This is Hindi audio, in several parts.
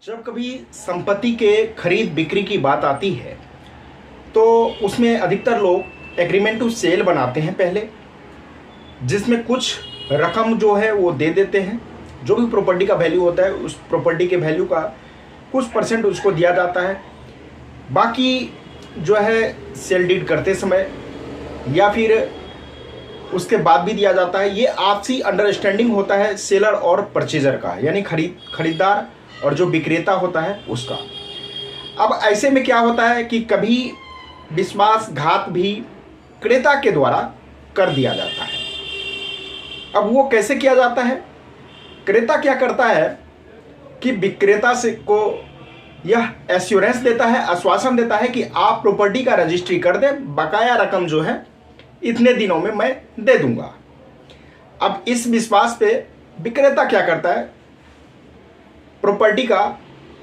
जब कभी संपत्ति के खरीद बिक्री की बात आती है तो उसमें अधिकतर लोग एग्रीमेंट टू सेल बनाते हैं पहले, जिसमें कुछ रकम जो है वो दे देते हैं। जो भी प्रॉपर्टी का वैल्यू होता है उस प्रॉपर्टी के वैल्यू का कुछ परसेंट उसको दिया जाता है। बाकी जो है सेल डीड करते समय या फिर उसके बाद भी दिया जाता है। ये आपसी अंडरस्टैंडिंग होता है सेलर और परचेजर का, यानी खरीदार और जो विक्रेता होता है उसका। अब ऐसे में क्या होता है कि कभी विश्वासघात भी क्रेता के द्वारा कर दिया जाता है। अब वो कैसे किया जाता है? क्रेता क्या करता है कि विक्रेता से को यह एश्योरेंस देता है, आश्वासन देता है कि आप प्रॉपर्टी का रजिस्ट्री कर दें, बकाया रकम जो है इतने दिनों में मैं दे दूंगा। अब इस विश्वास पे विक्रेता क्या करता है, प्रॉपर्टी का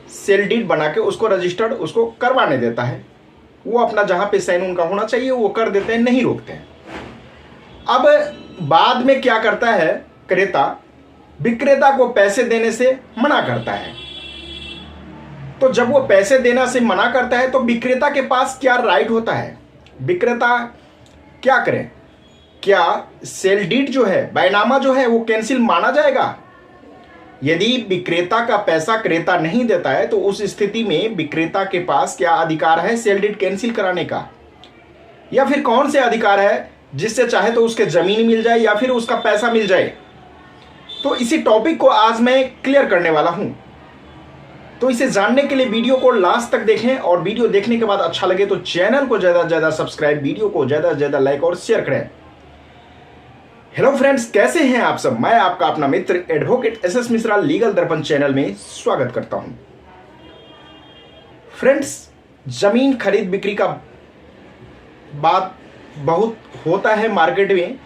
सेल डीड बना के उसको रजिस्टर्ड उसको करवाने देता है। वो अपना जहां पे साइन उनका होना चाहिए वो कर देते हैं, नहीं रोकते हैं। अब बाद में क्या करता है क्रेता, विक्रेता को पैसे देने से मना करता है। तो जब वो पैसे देना से मना करता है तो विक्रेता के पास क्या राइट होता है? विक्रेता क्या करे? क्या सेल डीड जो है, बैनामा जो है वो कैंसिल माना जाएगा? यदि विक्रेता का पैसा क्रेता नहीं देता है तो उस स्थिति में विक्रेता के पास क्या अधिकार है सेल डीड कैंसिल कराने का? या फिर कौन से अधिकार है जिससे चाहे तो उसके जमीन मिल जाए या फिर उसका पैसा मिल जाए? तो इसी टॉपिक को आज मैं क्लियर करने वाला हूं। तो इसे जानने के लिए वीडियो को लास्ट तक देखें और वीडियो देखने के बाद अच्छा लगे तो चैनल को ज्यादा से ज्यादा सब्सक्राइब, वीडियो को ज्यादा से ज्यादा लाइक और शेयर करें। हेलो फ्रेंड्स, कैसे हैं आप सब? मैं आपका अपना मित्र एडवोकेट एसएस मिश्रा लीगल दर्पण चैनल में स्वागत करता हूं। फ्रेंड्स, जमीन खरीद बिक्री का बात बहुत होता है मार्केट में,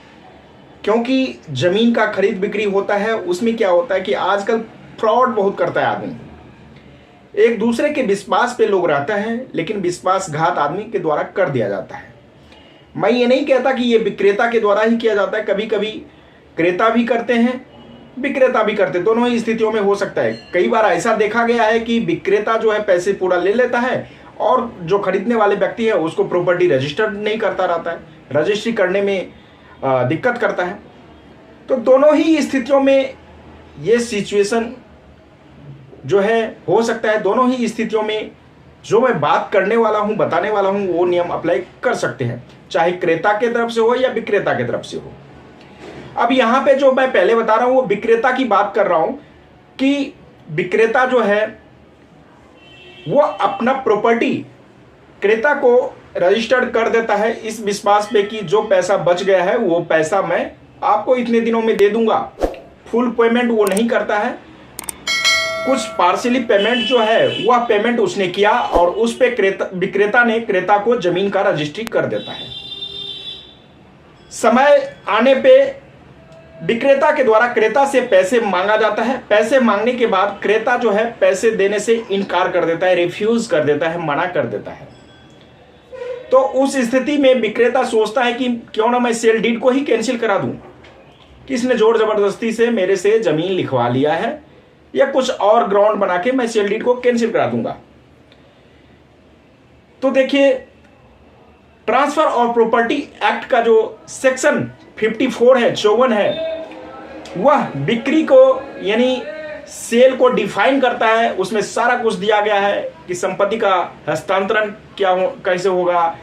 क्योंकि जमीन का खरीद बिक्री होता है। उसमें क्या होता है कि आजकल फ्रॉड बहुत करता है आदमी। एक दूसरे के विश्वास पे लोग रहते हैं, लेकिन विश्वासघात आदमी के द्वारा कर दिया जाता है। मैं ये नहीं कहता कि ये विक्रेता के द्वारा ही किया जाता है, कभी कभी क्रेता भी करते हैं, विक्रेता भी करते हैं, दोनों ही स्थितियों में हो सकता है। कई बार ऐसा देखा गया है कि विक्रेता जो है पैसे पूरा ले लेता है और जो खरीदने वाले व्यक्ति है उसको प्रॉपर्टी रजिस्टर्ड नहीं करता रहता है, रजिस्ट्री करने में दिक्कत करता है। तो दोनों ही स्थितियों में ये सिचुएशन जो है हो सकता है। दोनों ही स्थितियों में जो मैं बात करने वाला हूं, बताने वाला हूं, वो नियम अप्लाई कर सकते हैं, चाहे क्रेता के तरफ से हो या विक्रेता के तरफ से हो। अब यहां पे जो मैं पहले बता रहा हूं वो विक्रेता की बात कर रहा हूं कि विक्रेता जो है वो अपना प्रॉपर्टी क्रेता को रजिस्टर्ड कर देता है इस विश्वास पे कि जो पैसा बच गया है वो पैसा मैं आपको इतने दिनों में दे दूंगा। फुल पेमेंट वो नहीं करता है, कुछ पार्शियली पेमेंट जो है वह पेमेंट उसने किया और उस पे विक्रेता ने क्रेता को जमीन का रजिस्ट्री कर देता है। समय आने पे विक्रेता के द्वारा क्रेता से पैसे मांगा जाता है। पैसे मांगने के बाद क्रेता जो है पैसे देने से इनकार कर देता है, रिफ्यूज कर देता है, मना कर देता है। तो उस स्थिति में विक्रेता सोचता है कि क्यों ना मैं सेल डीड को ही कैंसिल करा दूं, किसने जोर जबरदस्ती से मेरे से जमीन लिखवा लिया है या कुछ और ग्राउंड बना के मैं सेल डीड को कैंसिल करा दूंगा। तो देखिए, ट्रांसफर और प्रॉपर्टी एक्ट का जो सेक्शन 54 है, 54 है, वह बिक्री को यानी सेल को डिफाइन करता है। उसमें सारा कुछ दिया गया है कि संपत्ति का हस्तांतरण कैसे होगा,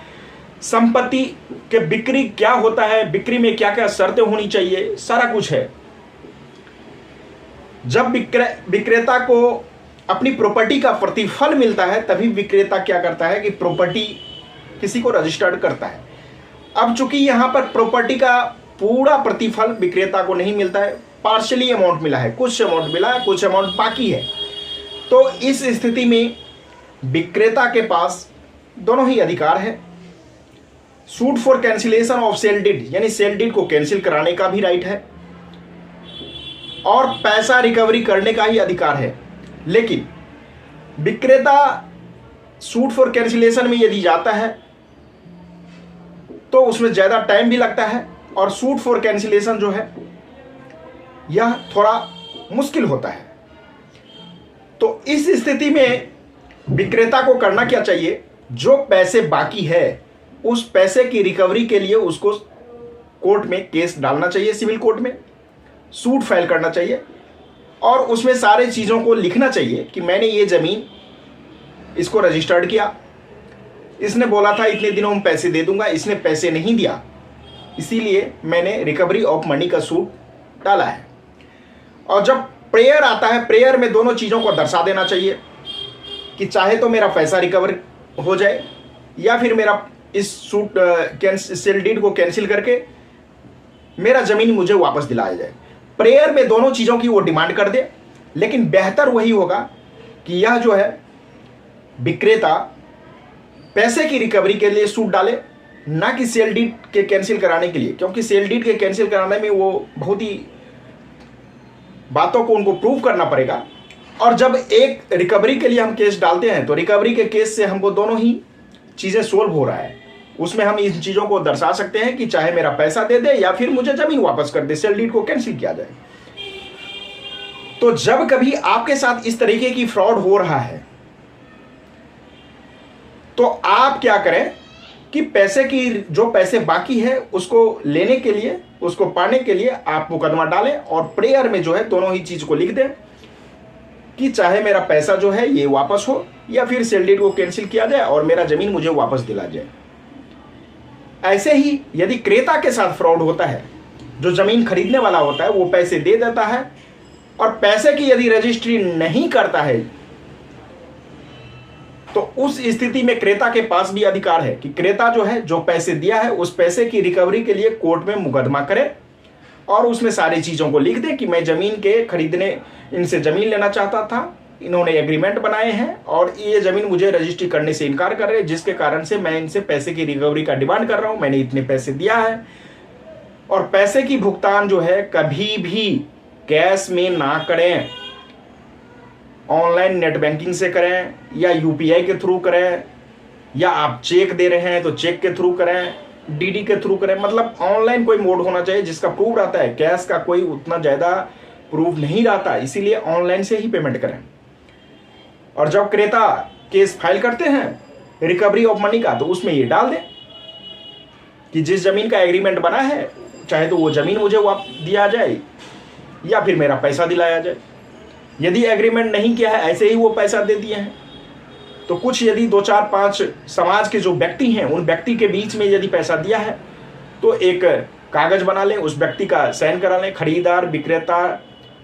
संपत्ति के बिक्री क्या होता है, बिक्री में क्या क्या शर्तें होनी चाहिए, सारा कुछ है। जब विक्रेता को अपनी प्रॉपर्टी का प्रतिफल मिलता है तभी विक्रेता क्या करता है कि प्रॉपर्टी किसी को रजिस्टर्ड करता है। अब चूंकि यहां पर प्रॉपर्टी का पूरा प्रतिफल विक्रेता को नहीं मिलता है, पार्शियली अमाउंट मिला है, कुछ अमाउंट मिला है, कुछ अमाउंट बाकी है। तो इस स्थिति में विक्रेता के पास दोनों ही अधिकार है। Suit for cancellation of sale deed, यानी सेल डीड को कैंसिल कराने का भी राइट है और पैसा रिकवरी करने का ही अधिकार है। लेकिन विक्रेता सूट फॉर कैंसिलेशन में यदि जाता है तो उसमें ज्यादा टाइम भी लगता है और सूट फॉर कैंसिलेशन जो है यह थोड़ा मुश्किल होता है। तो इस स्थिति में विक्रेता को करना क्या चाहिए, जो पैसे बाकी है उस पैसे की रिकवरी के लिए उसको कोर्ट में केस डालना चाहिए, सिविल कोर्ट में सूट फाइल करना चाहिए और उसमें सारे चीज़ों को लिखना चाहिए कि मैंने ये ज़मीन इसको रजिस्टर्ड किया, इसने बोला था इतने दिनों में पैसे दे दूंगा, इसने पैसे नहीं दिया, इसीलिए मैंने रिकवरी ऑफ मनी का सूट डाला है। और जब प्रेयर आता है, प्रेयर में दोनों चीज़ों को दर्शा देना चाहिए कि चाहे तो मेरा पैसा रिकवर हो जाए या फिर मेरा इस सूट सेल डीड को कैंसिल करके मेरा ज़मीन मुझे वापस दिलाया जाए। प्रेयर में दोनों चीज़ों की वो डिमांड कर दे, लेकिन बेहतर वही होगा कि यह जो है विक्रेता पैसे की रिकवरी के लिए सूट डाले, ना कि सेल डीड के कैंसिल कराने के लिए, क्योंकि सेल डीड के कैंसिल कराने में वो बहुत ही बातों को उनको प्रूव करना पड़ेगा। और जब एक रिकवरी के लिए हम केस डालते हैं तो रिकवरी के केस से हमको दोनों ही चीज़ें सोल्व हो रहा है, उसमें हम इन चीज़ों को दर्शा सकते हैं कि चाहे मेरा पैसा दे दे या फिर मुझे ज़मीन वापस कर दे, सेल डीड को कैंसिल किया जाए। तो जब कभी आपके साथ इस तरीके की फ्रॉड हो रहा है तो आप क्या करें कि पैसे की जो पैसे बाकी है उसको लेने के लिए, उसको पाने के लिए आप मुकदमा डालें और प्रेयर में जो है दोनों ही चीज़ को लिख दें कि चाहे मेरा पैसा जो है ये वापस हो या फिर सेल डीड को कैंसिल किया जाए और मेरा ज़मीन मुझे वापस दिला जाए। ऐसे ही यदि क्रेता के साथ फ्रॉड होता है, जो ज़मीन खरीदने वाला होता है वो पैसे दे देता है और पैसे की यदि रजिस्ट्री नहीं करता है तो उस स्थिति में क्रेता के पास भी अधिकार है कि क्रेता जो है जो पैसे दिया है उस पैसे की रिकवरी के लिए कोर्ट में मुकदमा करे और उसमें सारी चीज़ों को लिख दे कि मैं ज़मीन के खरीदने, इनसे ज़मीन लेना चाहता था, इन्होंने एग्रीमेंट बनाए हैं और ये ज़मीन मुझे रजिस्ट्री करने से इनकार कर रहे हैं, जिसके कारण से मैं इनसे पैसे की रिकवरी का डिमांड कर रहा हूँ, मैंने इतने पैसे दिया है। और पैसे की भुगतान जो है कभी भी कैश में ना करें, ऑनलाइन नेट बैंकिंग से करें या यूपीआई के थ्रू करें, या आप चेक दे रहे हैं तो चेक के थ्रू करें, डीडी के थ्रू करें। मतलब ऑनलाइन कोई मोड होना चाहिए जिसका प्रूफ रहता है, कैश का कोई उतना ज़्यादा प्रूफ नहीं रहता, इसीलिए ऑनलाइन से ही पेमेंट करें। और जब क्रेता केस फाइल करते हैं रिकवरी ऑफ मनी का तो उसमें ये डाल दें कि जिस ज़मीन का एग्रीमेंट बना है चाहे तो वो ज़मीन मुझे वापस दिया जाए या फिर मेरा पैसा दिलाया जाए। यदि एग्रीमेंट नहीं किया है, ऐसे ही वो पैसा दे दिए हैं, तो कुछ यदि 2 4 5 समाज के जो व्यक्ति हैं उन व्यक्ति के बीच में यदि पैसा दिया है तो एक कागज़ बना लें, उस व्यक्ति का साइन करा लें, खरीदार, विक्रेता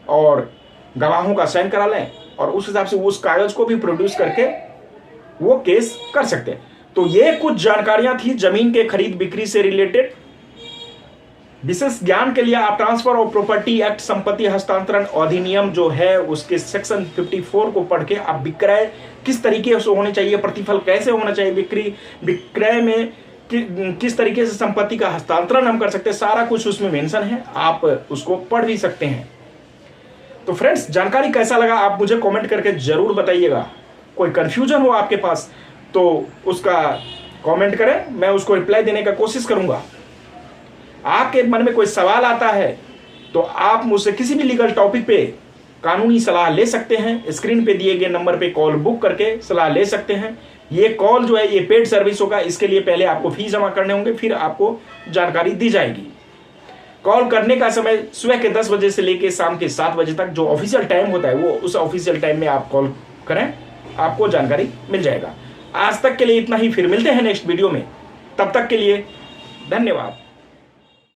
और गवाहों का साइन करा लें और उस हिसाब से उस कागज़ को भी प्रोड्यूस करके वो केस कर सकते हैं। तो ये कुछ जानकारियां थी ज़मीन के खरीद बिक्री से रिलेटेड। विशेष ज्ञान के लिए आप ट्रांसफर ऑफ प्रॉपर्टी एक्ट, संपत्ति हस्तांतरण अधिनियम जो है उसके सेक्शन 54 को पढ़ के आप विक्रय किस तरीके से होने चाहिए, प्रतिफल कैसे होना चाहिए, विक्रय में किस तरीके से संपत्ति का हस्तांतरण हम कर सकते हैं, सारा कुछ उसमें मेंशन है, आप उसको पढ़ भी सकते हैं। तो फ्रेंड्स, जानकारी कैसा लगा आप मुझे कमेंट करके जरूर बताइएगा। कोई कंफ्यूजन हो आपके पास तो उसका कमेंट करें, मैं उसको रिप्लाई देने का कोशिश करूंगा। आपके मन में कोई सवाल आता है तो आप मुझसे किसी भी लीगल टॉपिक पे कानूनी सलाह ले सकते हैं। स्क्रीन पे दिए गए नंबर पे कॉल बुक करके सलाह ले सकते हैं। ये कॉल जो है ये पेड सर्विस होगा, इसके लिए पहले आपको फीस जमा करने होंगे, फिर आपको जानकारी दी जाएगी। कॉल करने का समय सुबह के 10 बजे से लेकर शाम के 7 बजे तक जो ऑफिशियल टाइम होता है वो उस ऑफिशियल टाइम में आप कॉल करें, आपको जानकारी मिल जाएगा। आज तक के लिए इतना ही, फिर मिलते हैं नेक्स्ट वीडियो में। तब तक के लिए धन्यवाद।